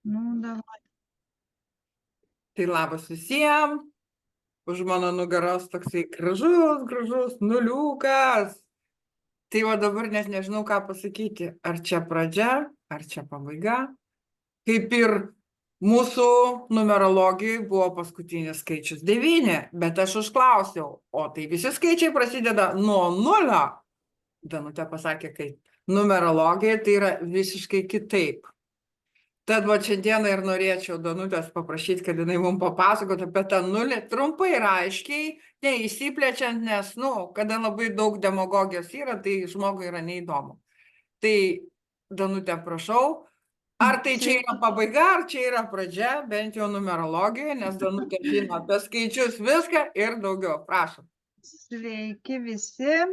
Nu, davai. Tai labas visiems, už mano nugaros toksai gražus nuliukas. Tai va dabar net nežinau, ką pasakyti, ar čia pradžia, ar čia pabaiga. Kaip ir mūsų numerologijai buvo paskutinis skaičius 9, bet aš užklausiau, o tai visi skaičiai prasideda nuo 0. Danutė pasakė, kad numerologija tai yra visiškai kitaip. Tad va šiandieną ir norėčiau Danutės paprašyti, kad jinai mums papasakotų apie tą nulį trumpai ir aiškiai, neįsiplečiant, nes, kada labai daug demagogijos yra, tai žmogui yra neįdomu. Tai, Danutė, prašau, ar tai čia yra pabaiga, ar čia yra pradžia, bent jau numerologijoje, nes Danutė žino apie skaičius viską ir daugiau. Prašom. Sveiki visi.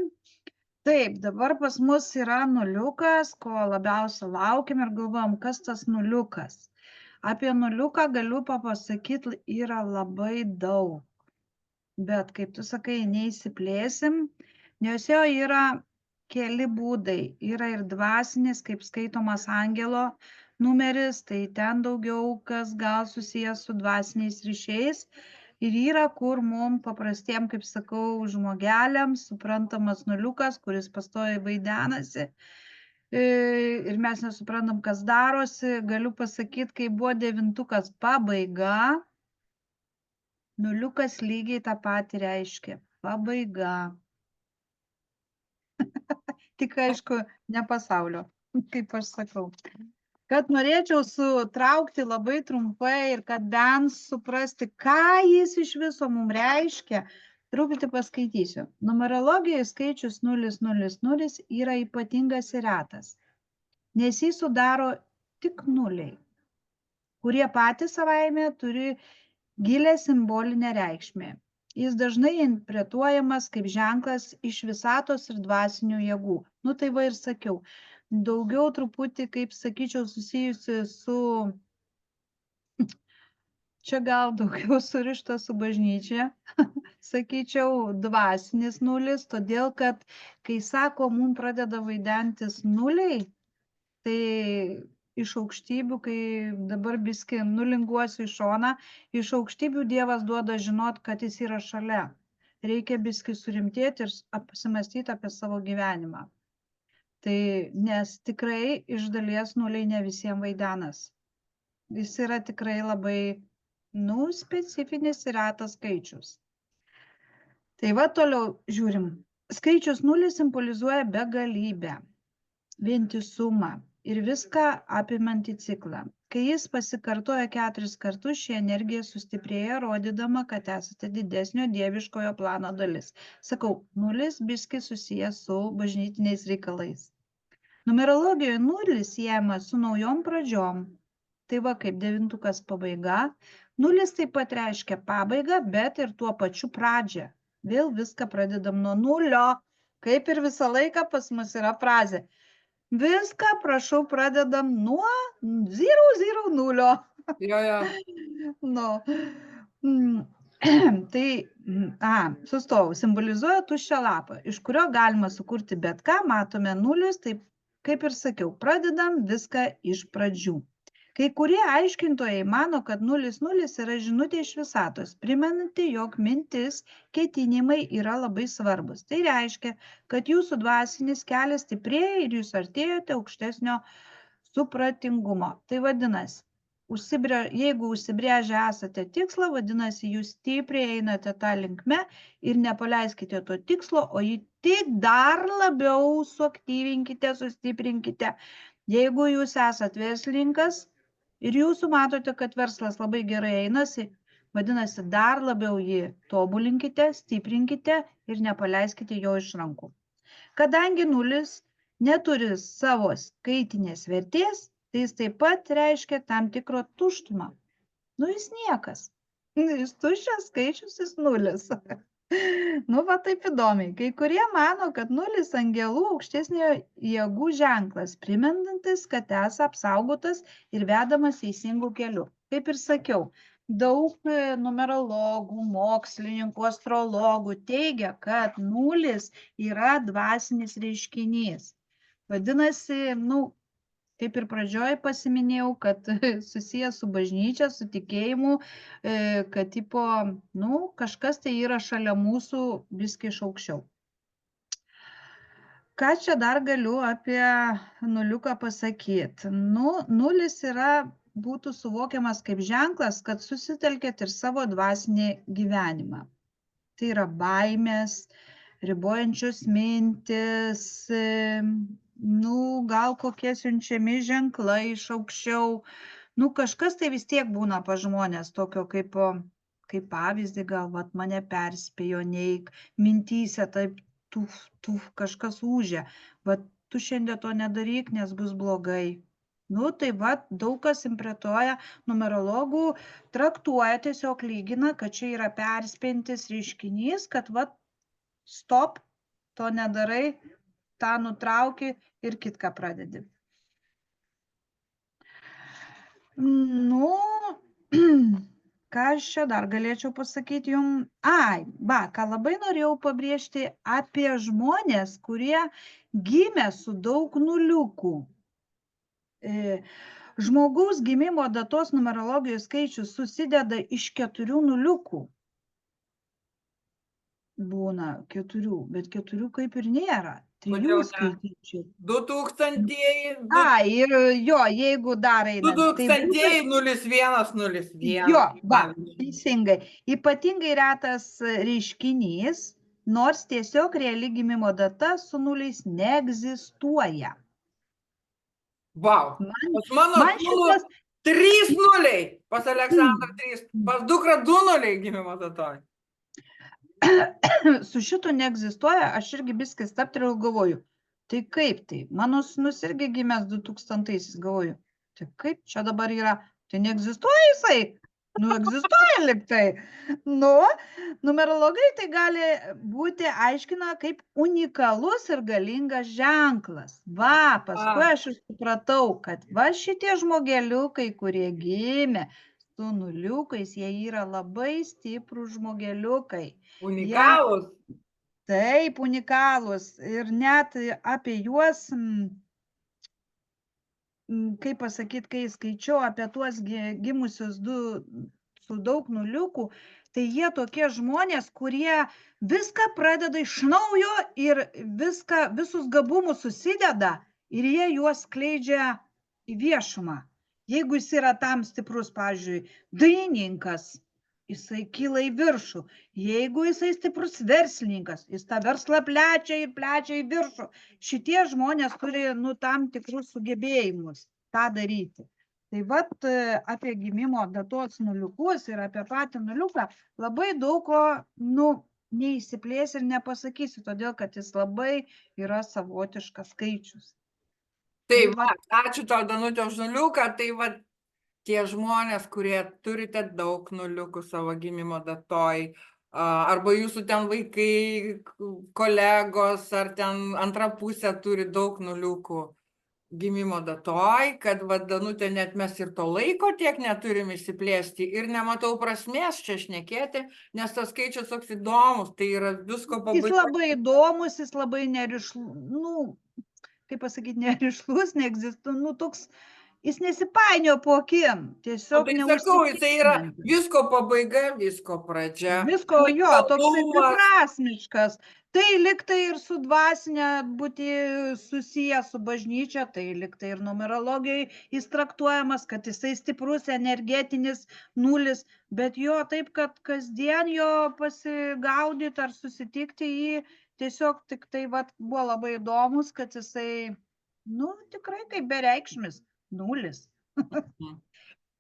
Taip, dabar pas mus yra nuliukas, ko labiausiai laukiam ir galvojam, kas tas nuliukas. Apie nuliuką galiu papasakyti yra labai daug. Bet, kaip tu sakai, neįsiplėsim, nes jo yra keli būdai. Yra ir dvasinis, kaip skaitomas angelo numeris, tai ten daugiau kas gal susijęs su dvasiniais ryšiais. Ir yra, kur mums paprastiem, kaip sakau, žmogeliams suprantamas nuliukas, kuris pastoviai vaidenasi. Ir mes nesuprantam, kas darosi. Galiu pasakyti, kai buvo 9 pabaiga, nuliukas lygiai tą patį reiškia. Pabaiga. Tik aišku, ne pasaulio, kaip aš sakau. Kad norėčiau sutraukti labai trumpai ir kad bent suprasti, ką jis iš viso mums reiškia, truputį paskaitysiu. Numerologijoje skaičius 000 yra ypatingas ir retas, nes jį sudaro tik nuliai, kurie patys savaime turi gilę simbolinę reikšmę. Jis dažnai interpretuojamas kaip ženklas iš visatos ir dvasinių jėgų. Nu tai va ir sakiau, daugiau truputį, kaip sakyčiau, susijusi su, čia gal daugiau surišta su bažnyčia, sakyčiau, dvasinis nulis, todėl kad, kai sako, mums pradeda vaidentis nuliai, tai iš aukštybių, kai dabar biski nulinguosiu į šoną, iš aukštybių Dievas duoda žinot, kad jis yra šalia. Reikia biski surimtėti ir apsimastyti apie savo gyvenimą. Tai nes tikrai iš dalies nuliai ne visiems vaidenas. Jis yra tikrai labai, specifinis ir retas skaičius. Tai va toliau žiūrim. Skaičius 0 simbolizuoja begalybę, vientisumą ir viską apimantį ciklą. Kai jis pasikartoja 4 kartus, ši energija sustiprėja, rodydama, kad esate didesnio dieviškojo plano dalis. Sakau, 0 biski susijęs su bažnytiniais reikalais. Numerologijoje 0 siejamas su naujom pradžiom. Tai va, kaip 9 pabaiga. 0 taip pat reiškia pabaigą, bet ir tuo pačiu pradžią. Vėl viską pradedam nuo nulio, kaip ir visą laiką pas mus yra frazė. Viską, prašau, pradedam nuo 0. Nu, tai, sustojau, simbolizuoja tuščią lapą, iš kurio galima sukurti bet ką, matome nulius, taip kaip ir sakiau, pradedam viską iš pradžių. Kai kurie aiškintojai mano, kad 0,0 yra žinutė iš visatos, primenanti, jog mintis, ketinimai yra labai svarbus. Tai reiškia, kad jūsų dvasinis kelias stiprėja ir jūs artėjote aukštesnio supratingumo. Tai vadinasi, jeigu užsibrėžę esate tikslą, vadinasi, jūs stipriai einate tą linkme ir nepaleiskite to tikslo, o jį tik dar labiau suaktyvinkite, sustiprinkite. Jeigu jūs esat verslininkas, ir jūsų matote, kad verslas labai gerai einasi, vadinasi, dar labiau jį tobulinkite, stiprinkite ir nepaleiskite jo iš rankų. Kadangi 0 neturi savo skaitinės vertės, tai jis taip pat reiškia tam tikro tuštumą. Jis niekas. Jis tuščias skaičius, jis 0. Va taip įdomiai. Kai kurie mano, kad 0 angelų aukštesnio jėgų ženklas, primenantis, kad esi apsaugotas ir vedamas teisingų kelių. Kaip ir sakiau, daug numerologų, mokslininkų, astrologų teigia, kad 0 yra dvasinis reiškinys. Vadinasi, kaip ir pradžioj pasiminėjau, kad susijęs su bažnyčia, su tikėjimu, kad tipo, nu, kažkas tai yra šalia mūsų biskį iš aukščiau. Ką čia dar galiu apie nuliuką pasakyti? Nu, nulis būtų suvokiamas kaip ženklas, kad susitelkėt ir savo dvasinį gyvenimą. Tai yra baimės, ribojančios mintis, nu, gal kokie siunčiami ženklai iš aukščiau. Nu, kažkas tai vis tiek būna pas žmonės tokio kaip pavyzdį, gal vat, mane perspėjo, neik, mintyse taip, kažkas ūžia. Vat, tu šiandien to nedaryk, nes bus blogai. Nu, tai vat, daug kas impretuoja, numerologų traktuoja, tiesiog lygina, kad čia yra perspintis reiškinys, kad vat, stop, to nedarai, tą nutrauki ir kitką pradedi. Nu, ką aš čia dar galėčiau pasakyti jums? Ką labai norėjau pabrėžti apie žmonės, kurie gimė su daug nuliukų. Žmogaus gimimo datos numerologijos skaičius susideda iš 4 nuliukų. Būna 4, bet 4 kaip ir nėra. 3 skaityčiau. 2000-ieji. Ir jo, jeigu dar einant. 2000-ieji 0101. Jo, teisingai. Ypatingai retas reiškinys, nors tiesiog reali gimimo data su nuliais neegzistuoja. Vau. Pas mano šitas 3 nuliai. Pas Aleksandrą 3. Pas dukrą 2 nuliai gimimo datoj. Su šitu neegzistuoja, aš irgi biskį stabtelėjau ir galvoju, tai kaip tai? Mano sūnus irgi gimęs 2000-aisiais, galvoju, tai kaip čia dabar yra? Tai neegzistuoja jisai? Nu, egzistuoja liktai. Nu, numerologai tai gali būti aiškina kaip unikalus ir galingas ženklas. Paskui aš supratau, kad šitie žmogeliukai, kurie gimė su nuliukais, jie yra labai stiprūs žmogeliukai. Unikalūs? Taip, unikalūs. Ir net apie juos, kaip pasakyti, kai skaičiau apie tuos gimusius su daug nuliukų, tai jie tokie žmonės, kurie viską pradeda iš naujo ir visus gabumus susideda ir jie juos skleidžia į viešumą. Jeigu jis yra tam stiprus, pavyzdžiui, dainininkas, jisai kyla į viršų. Jeigu jisai stiprus verslininkas, jis tą verslą plečia į viršų. Šitie žmonės turi, tam tikrus sugebėjimus tą daryti. Tai vat apie gimimo datos nuliukus ir apie patį nuliuką labai daug ko, neįsiplės ir nepasakysiu, todėl kad jis labai yra savotiškas skaičius. Tai ačiū tau, Danutė, už nuliuką. Tai tie žmonės, kurie turite daug nuliukų savo gimimo datoj, arba jūsų ten vaikai, kolegos, ar ten antra pusė turi daug nuliukų gimimo datoj, kad Danutė net mes ir to laiko tiek neturim išsiplėsti ir nematau prasmės čia šnekėti, nes tas skaičius toks įdomus, tai yra visko pabaiga. Jis labai įdomus, jis labai nerišlus, kaip pasakyti, nerišlus, neegzistuoja, toks, jis nesipainio po akim, tiesiog sakau, jisai yra visko pabaiga, visko pradžia. Visko, jo, toks beprasmiškas. Tai liktai ir su dvasinė būti susiję su bažnyčia, tai liktai ir numerologijai jis traktuojamas, kad jisai stiprus, energetinis nulis, bet jo taip, kad kasdien jo pasigaudyti ar susitikti jį, tiesiog tik tai buvo labai įdomus, kad jisai, tikrai kaip bereikšmis. Nulis.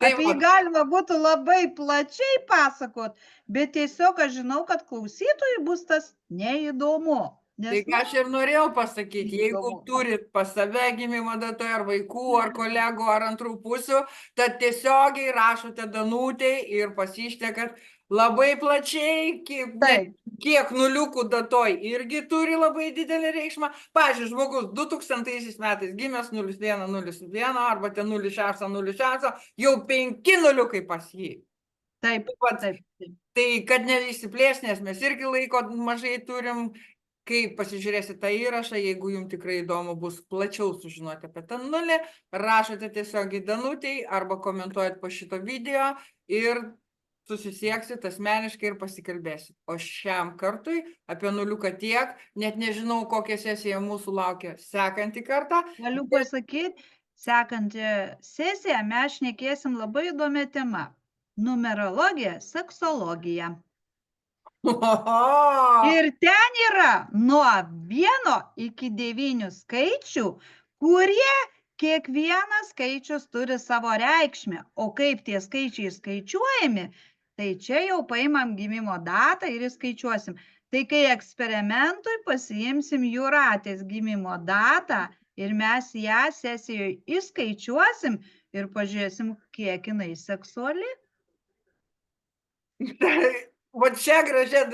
Apie jį galima būtų labai plačiai pasakot, bet tiesiog aš žinau, kad klausytojui bus tas neįdomu. Tai ką aš ir norėjau pasakyti, jeigu turit pas save gimimo datoje ar vaikų, ar kolegų, ar antrų pusių, tad tiesiogiai rašote Danutei ir pasišnekat labai plačiai, kiek nuliukų datoj irgi turi labai didelį reikšmą. Pavyzdžiui, žmogus 2000 metais gimęs 0101 arba 0606, jau 5 nuliukai pas jį. Taip. Tai kad neišsiplės, nes mes irgi laiko mažai turim, kai pasižiūrėsite tą įrašą, jeigu jums tikrai įdomu bus plačiau sužinoti apie tą nulį, rašote tiesiog į Danutei arba komentuojat po šito video ir susisieksit asmeniškai ir pasikalbėsit. O šiam kartui apie nuliuką tiek, net nežinau, kokia sesija mūsų laukia sekantį kartą. Galiu pasakyti, sekantį sesiją mes šnekėsim labai įdomią temą. Numerologija, seksologija. Ir ten yra nuo 1 iki 9 skaičių, kurie kiekvienas skaičius turi savo reikšmę. O kaip tie skaičiai skaičiuojami, tai čia jau paimam gimimo datą ir įskaičiuosim. Tai kai eksperimentui pasiimsim Jūratės gimimo datą ir mes ją sesijoje įskaičiuosim ir pažiūrėsim, kiek jinai seksuali. Va čia gražia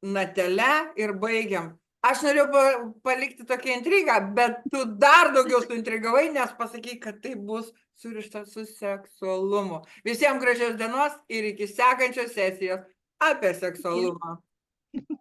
natele ir baigiam. Aš norėjau palikti tokią intrigą, bet tu dar daugiau suintrigavai, nes pasakai, kad tai bus surišta su seksualumu. Visiems gražios dienos ir iki sekančios sesijos apie seksualumą.